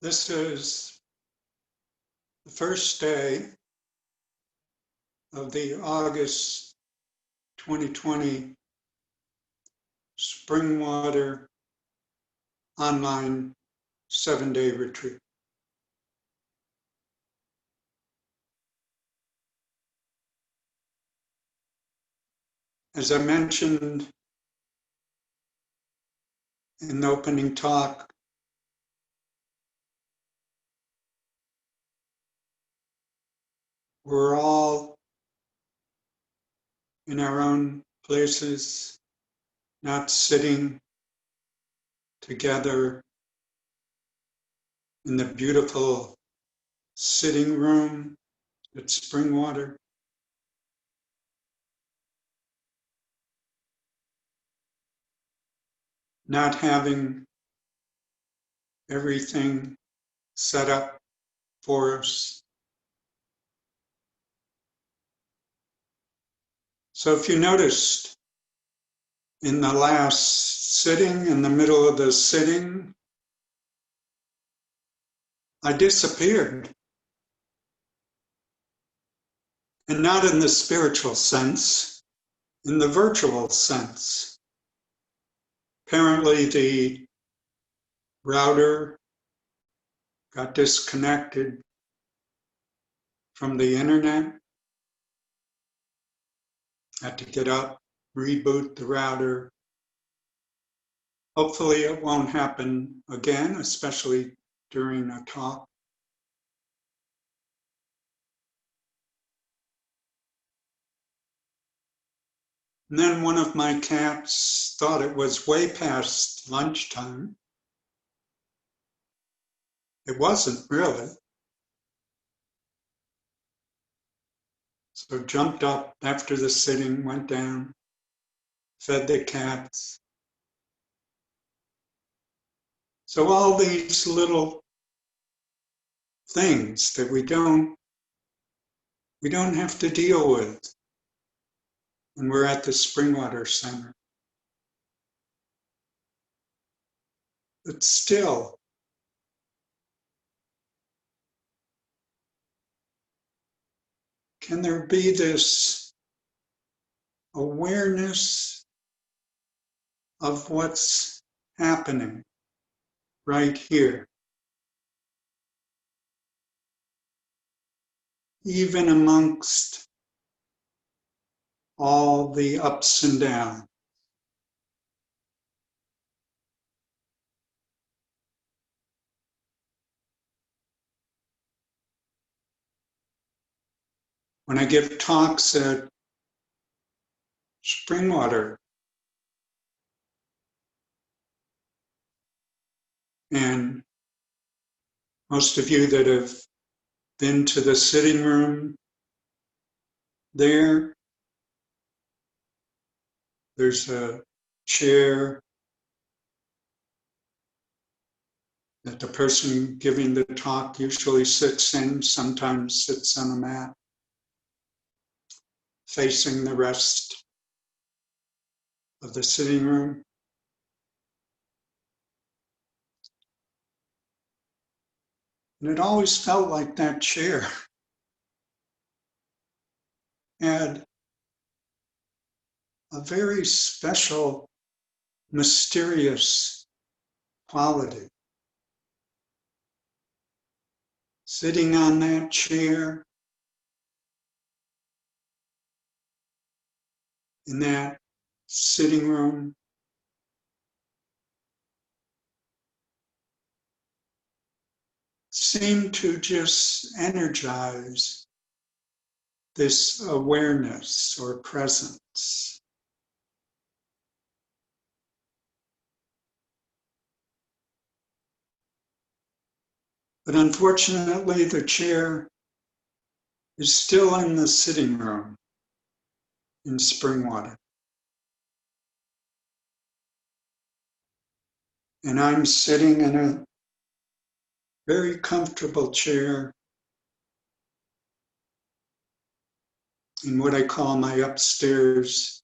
This is the first day of the August 2020 Springwater online 7-day retreat. As I mentioned in the opening talk, we're all in our own places, not sitting together in the beautiful sitting room at Springwater. Not having everything set up for us. So if you noticed in the last sitting, in the middle of the sitting, I disappeared. And not in the spiritual sense, in the virtual sense. Apparently the router got disconnected from the internet. Had to get up, reboot the router. Hopefully it won't happen again, especially during a talk. And then one of my cats thought it was way past lunchtime. It wasn't really. So jumped up after the sitting, went down, fed the cats. So all these little things that we don't have to deal with when we're at the Springwater Center. But still, can there be this awareness of what's happening right here? Even amongst all the ups and downs. When I give talks at Springwater, and most of you that have been to the sitting room there's a chair that the person giving the talk usually sits in, sometimes sits on a mat, facing the rest of the sitting room. And it always felt like that chair had a very special, mysterious quality. Sitting on that chair, in that sitting room, seemed to just energize this awareness or presence. But unfortunately, the chair is still in the sitting room in Springwater. And I'm sitting in a very comfortable chair in what I call my upstairs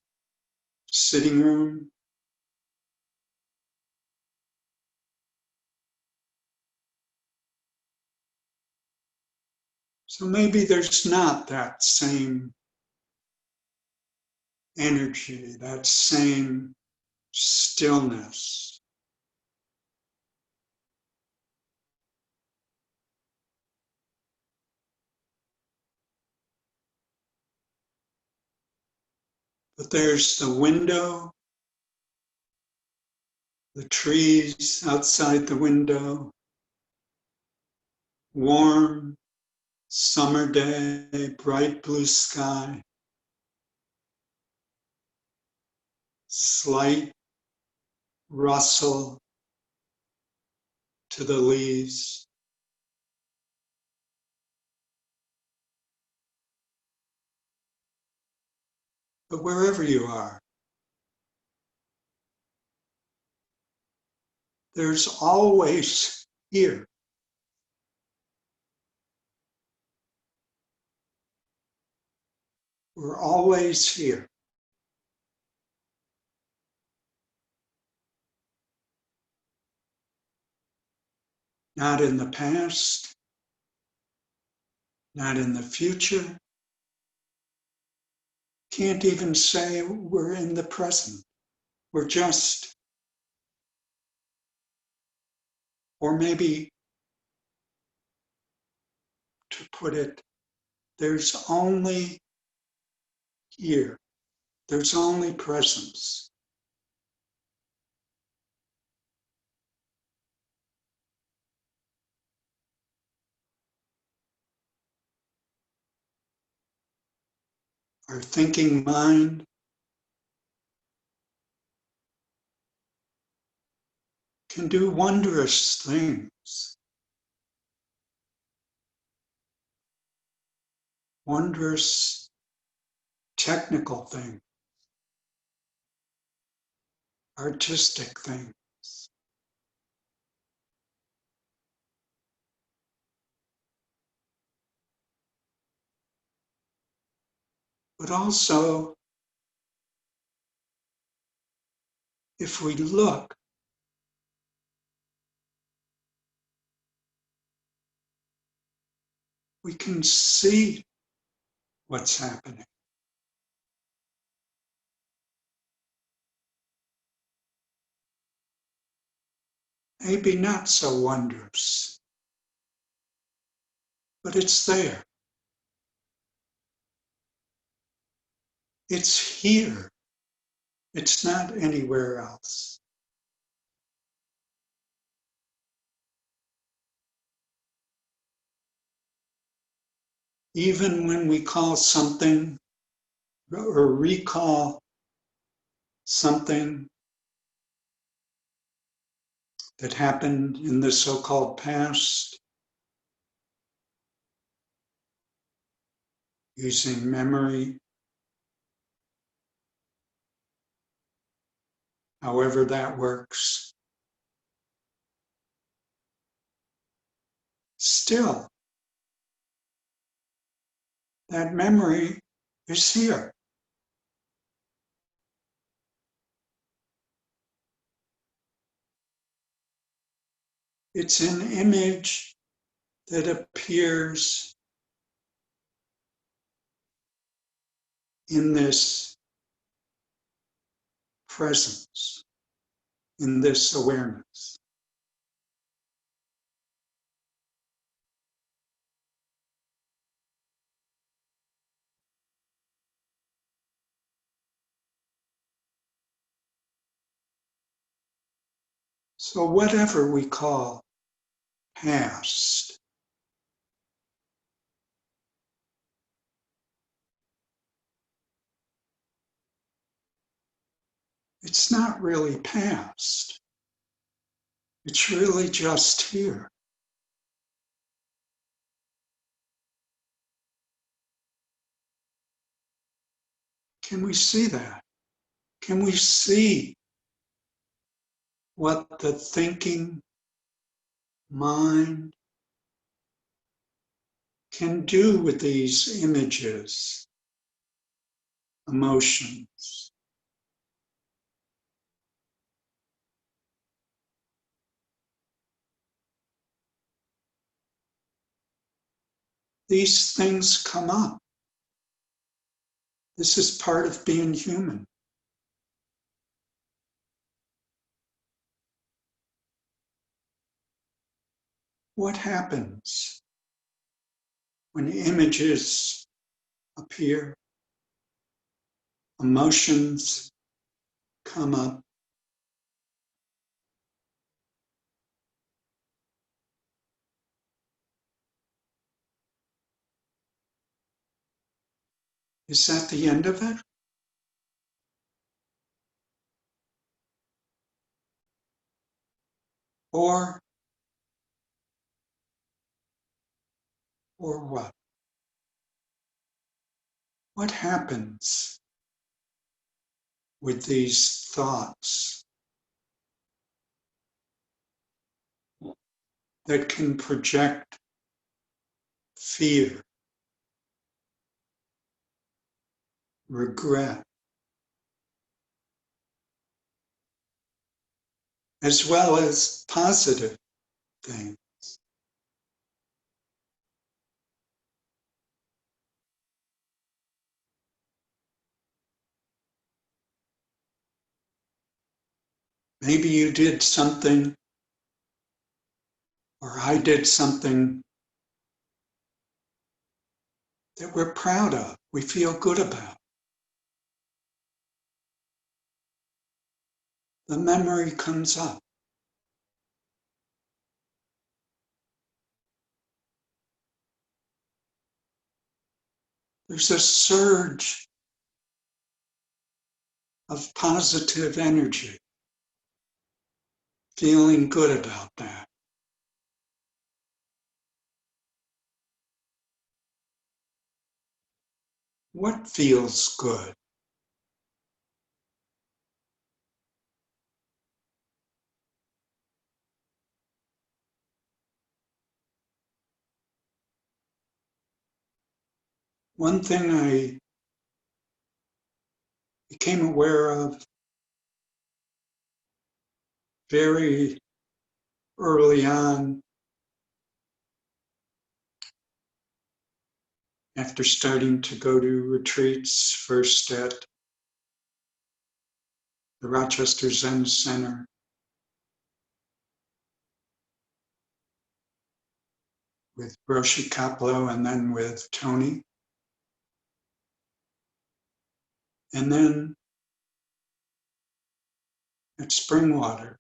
sitting room. So maybe there's not that same energy, that same stillness. But there's the window, the trees outside the window, warm summer day, bright blue sky, slight rustle to the leaves. But wherever you are, there's always here. We're always here. Not in the past, not in the future. Can't even say we're in the present. We're just, or maybe to put it, there's only here. There's only presence. Our thinking mind can do wondrous things, wondrous technical things, artistic things. But also, if we look, we can see what's happening. Maybe not so wondrous, but it's there. It's here. It's not anywhere else. Even when we call something or recall something that happened in the so-called past, using memory, however that works, still, that memory is here. It's an image that appears in this presence, in this awareness. So whatever we call past, it's not really past. It's really just here. Can we see that? Can we see what the thinking mind can do with these images, emotions? these things come up. This is part of being human. What happens when images appear, emotions come up? Is that the end of it? Or what? What happens with these thoughts that can project fear, regret, as well as positive things? Maybe you did something, or I did something that we're proud of, we feel good about. The memory comes up. There's a surge of positive energy, feeling good about that. What feels good? One thing I became aware of very early on, after starting to go to retreats, first at the Rochester Zen Center, with Roshi Kapleau and then with Tony. And then at Springwater.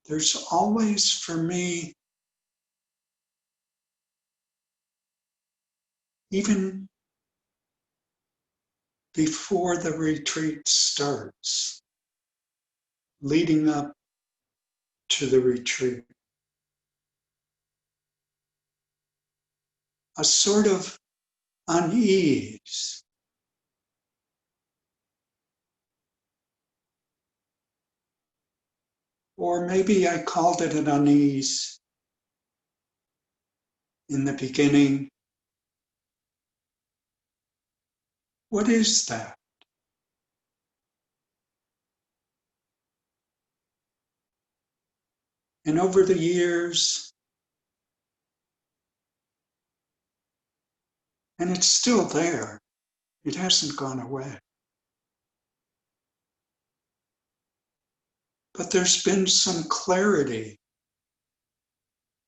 There's always, for me, even before the retreat starts, leading up to the retreat, a sort of unease. Or maybe I called it an unease in the beginning. What is that? And over the years, and it's still there, it hasn't gone away. But there's been some clarity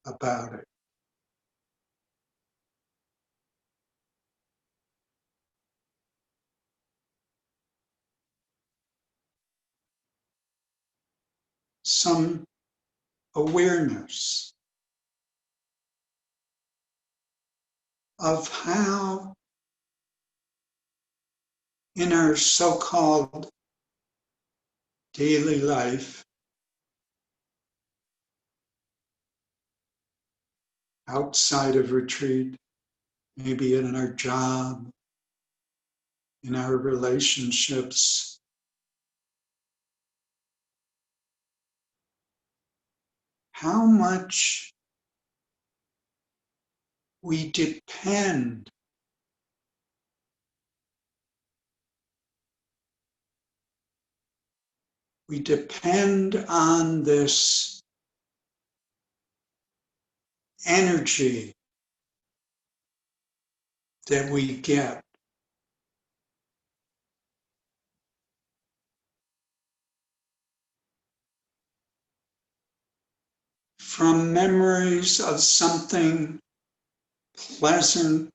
about it. Some awareness of how in our so-called daily life, outside of retreat, maybe in our job, in our relationships, how much we depend we depend on this energy that we get from memories of something pleasant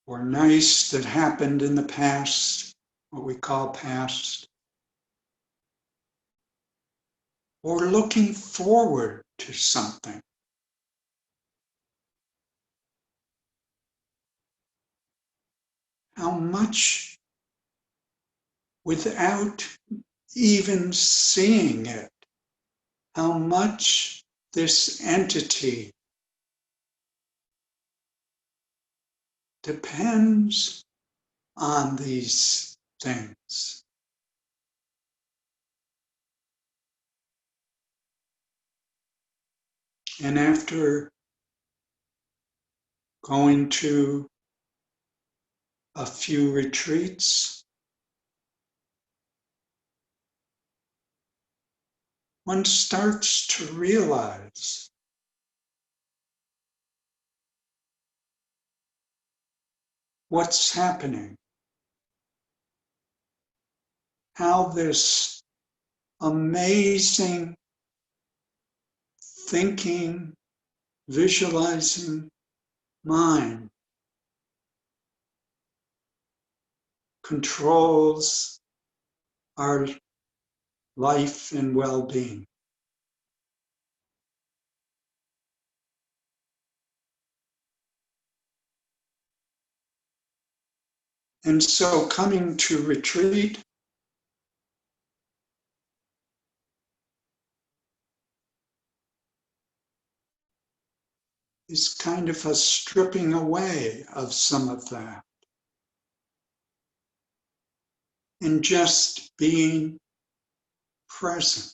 or nice that happened in the past, what we call past, or looking forward to something. How much, without even seeing it, how much this entity depends on these things. And after going to a few retreats, one starts to realize what's happening, how this amazing thinking, visualizing mind controls our life and well-being. And so coming to retreat is kind of a stripping away of some of that and just being present.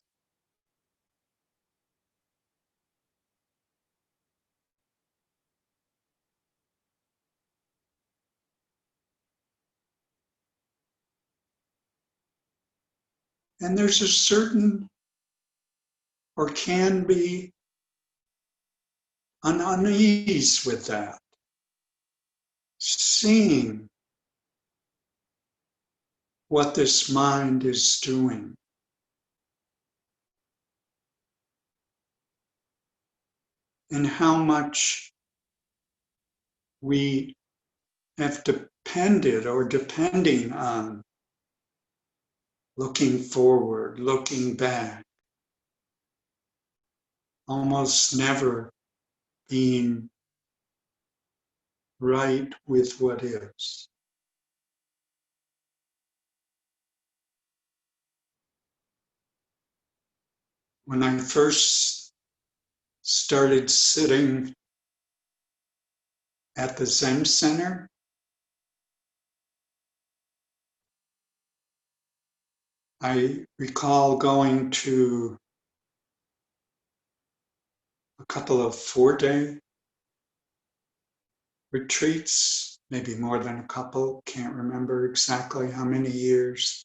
And there's a certain, or can be, an unease with that. Seeing what this mind is doing. And how much we have depended or depending on looking forward, looking back, almost never being right with what is. When I first started sitting at the Zen Center, I recall going to a couple of 4-day retreats, maybe more than a couple, can't remember exactly how many years.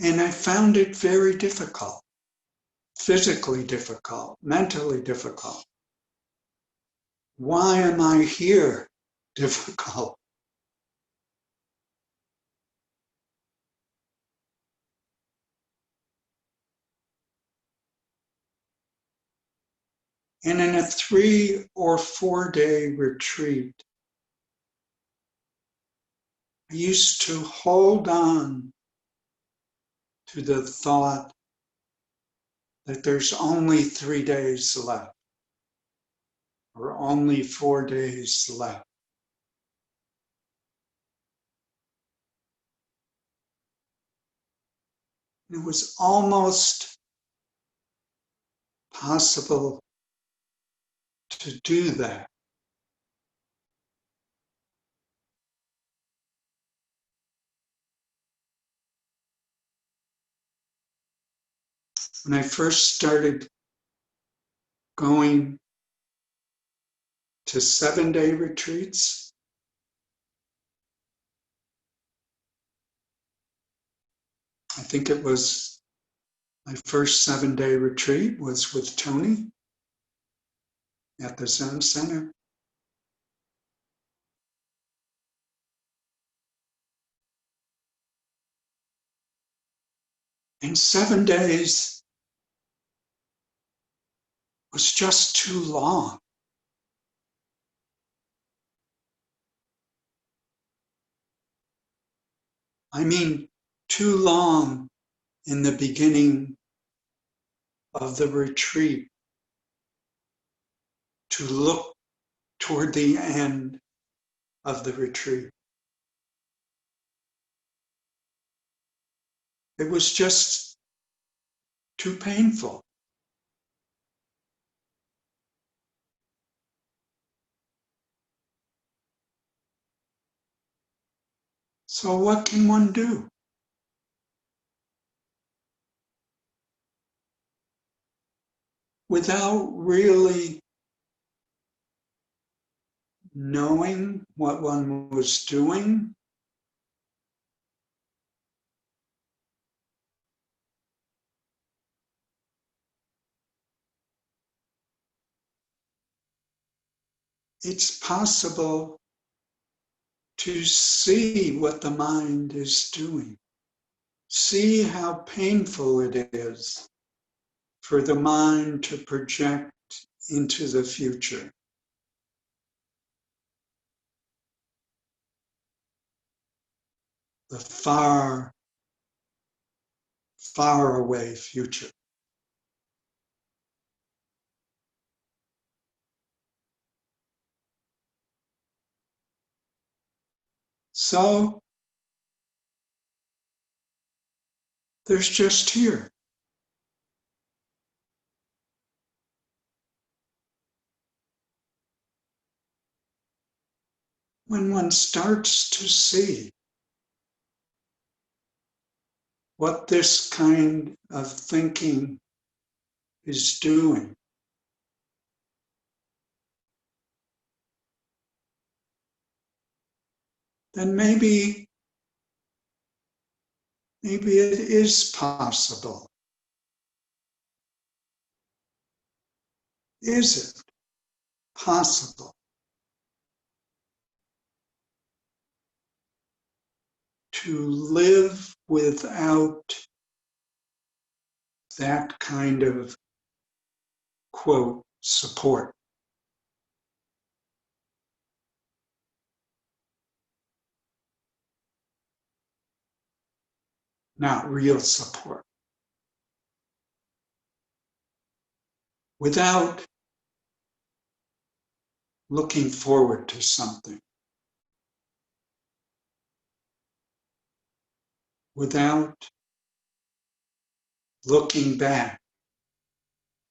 And I found it very difficult, physically difficult, mentally difficult. Why am I here? Difficult. And in a 3 or 4-day retreat, I used to hold on to the thought that there's only 3 days left, or only 4 days left. It was almost possible to do that. When I first started going to 7-day retreats. I think it was my first 7-day retreat was with Tony at the Zen Center. And 7 days was just too long. I mean, too long in the beginning of the retreat to look toward the end of the retreat. It was just too painful. So what can one do? Without really knowing what one was doing, it's possible to see what the mind is doing. See how painful it is for the mind to project into the future. The far, far away future. So there's just here. When one starts to see what this kind of thinking is doing, then maybe it is possible. Is it possible to live without that kind of, quote, support? Not real support. Without looking forward to something. Without looking back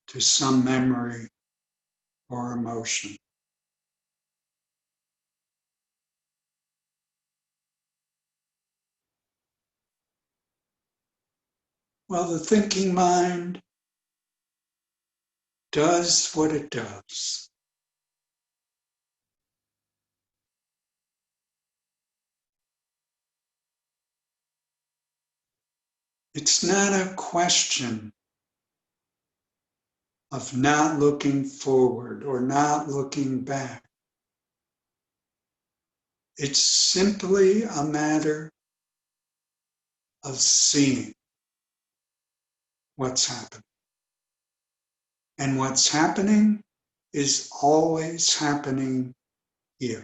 to some memory or emotion. Well, the thinking mind does what it does. It's not a question of not looking forward or not looking back. It's simply a matter of seeing what's happening. And what's happening is always happening here.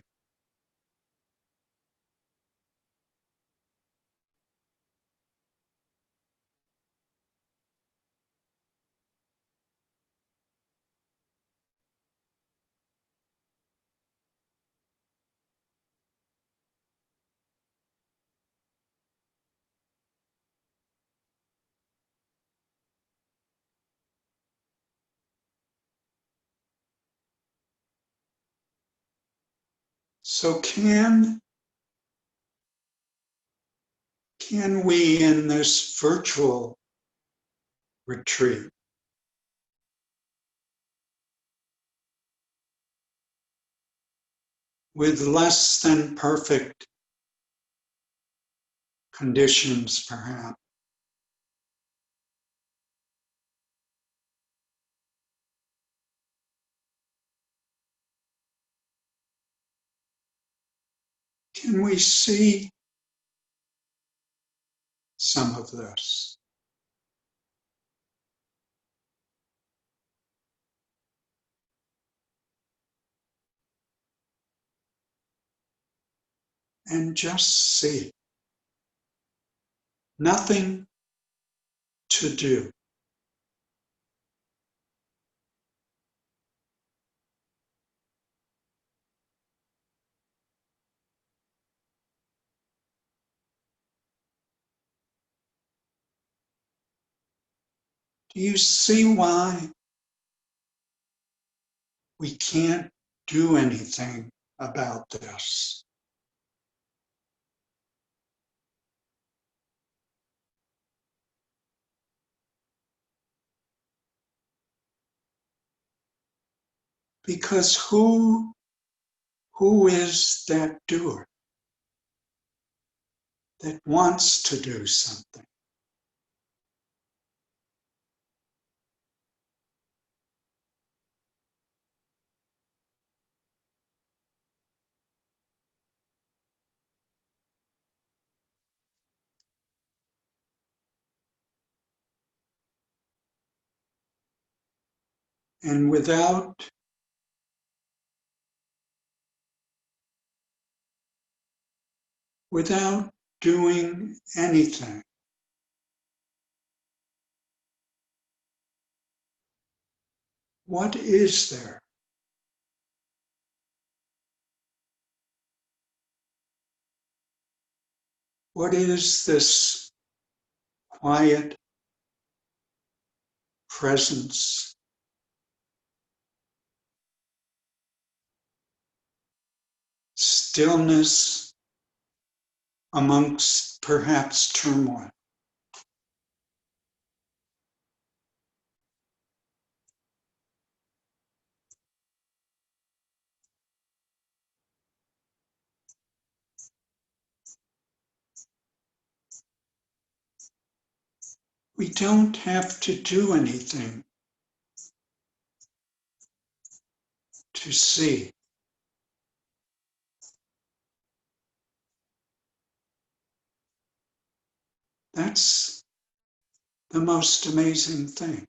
So can we in this virtual retreat with less than perfect conditions, perhaps. Can we see some of this? And just see. Nothing to do. Do you see why we can't do anything about this? Because who is that doer that wants to do something? And without doing anything, what is there? What is this quiet presence, stillness amongst perhaps turmoil? We don't have to do anything to see. That's the most amazing thing.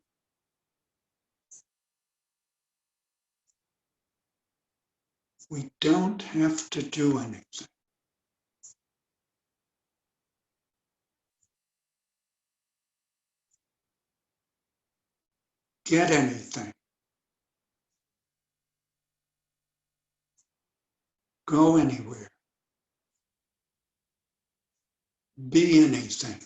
We don't have to do anything. Get anything. Go anywhere. Be anything.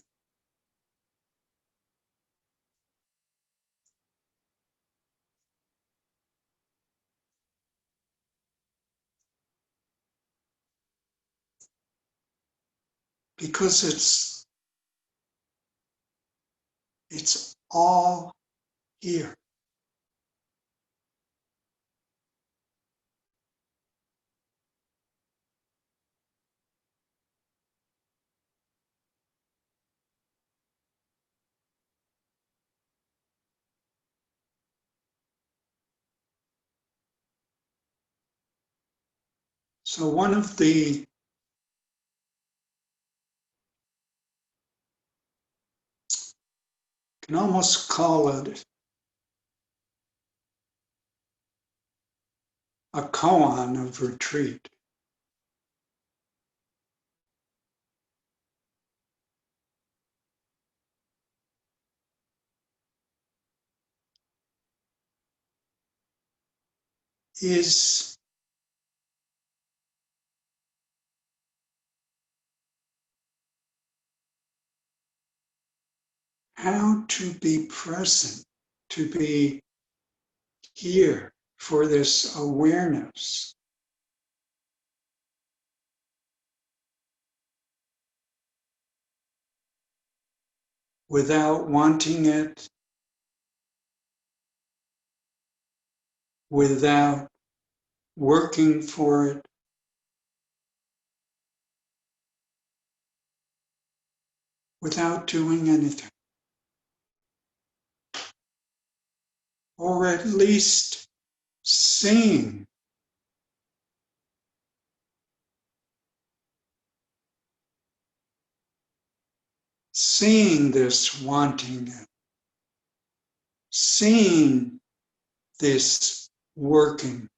Because it's all here. So one of the can almost call it a koan of retreat. Is how to be present, to be here for this awareness. Without wanting it, without working for it, without doing anything. Or at least seeing. Seeing this wanting, seeing this working.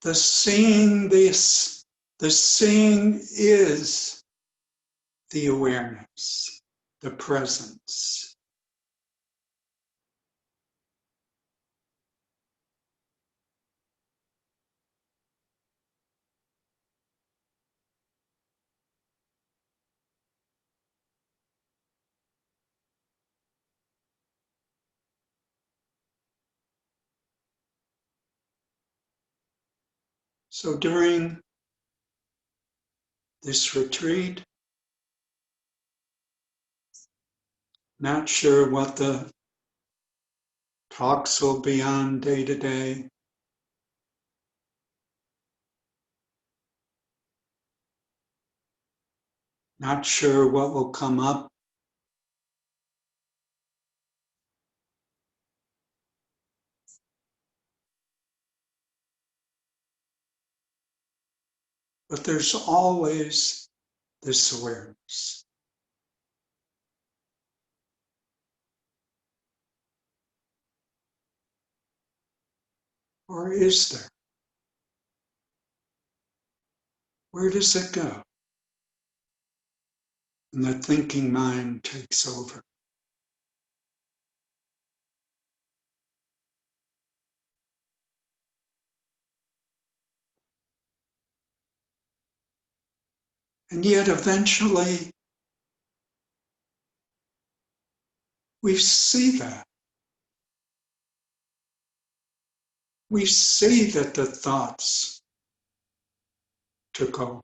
The seeing this, the seeing is the awareness, the presence. So during this retreat, not sure what the talks will be on day to day. Not sure what will come up. But there's always this awareness. Or is there? Where does it go? And the thinking mind takes over. And yet eventually we see that. We see that the thoughts took over.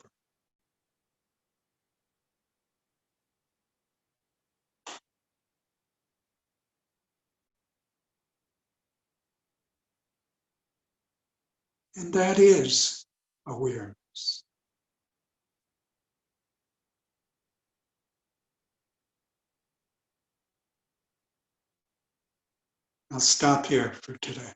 And that is awareness. I'll stop here for today.